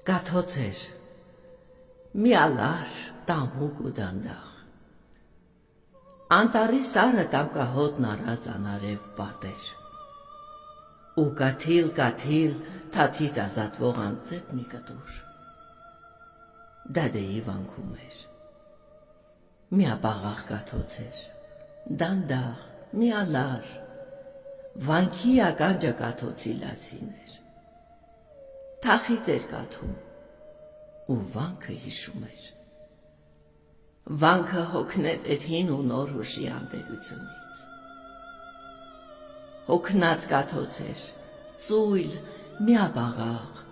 Կաթոց էր, մի ալար, տամուկ ու դանդաղ, անտարի սարը տամկահոտն առած անարև պատեր, ու կաթիլ, թացից ազատվող անձեպ մի կտուր, դադեի վանքում էր, մի աբաղաղ կաթոց էր, դանդաղ, մի ալար, վանքի ականջը կաթոցի լասին էր, թախից էր կաթում, ու վանքը հիշում էր, վանքը հոգնել էր հին ու նոր հուշի անտերությունից, հոգնած կաթոց էր, ծույլ, միաբաղաղ,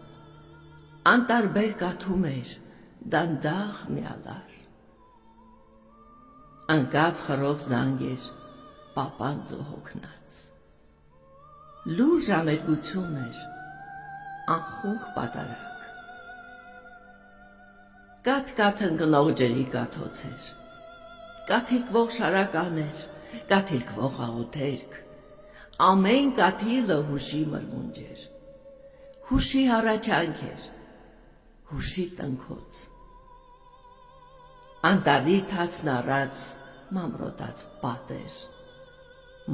անտարբեր կաթում էր, դանդաղ մի ալար, ընկած խռով զանգ էր, պապանձ ու հոգնած, լուր ժամերգություն էր, անխունք պատարակ, կաթ ընկնող ջրի կաթոց էր, կաթիլկվող շարական էր, կաթիլկվող աղոթերք, ամեն կաթիլը հուշի մրմունջ էր, հուշի հառաչանք էր, հուշի տնքոց, անտարի թացն առած մամրոտած պատեր,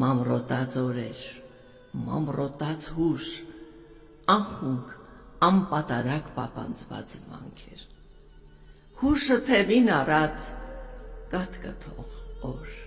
մամրոտած օրեր, մամրոտած հուշ, անխունք, անպատարակ պապանձված վանք էր, հուշը թևին առած կաթկթող օր։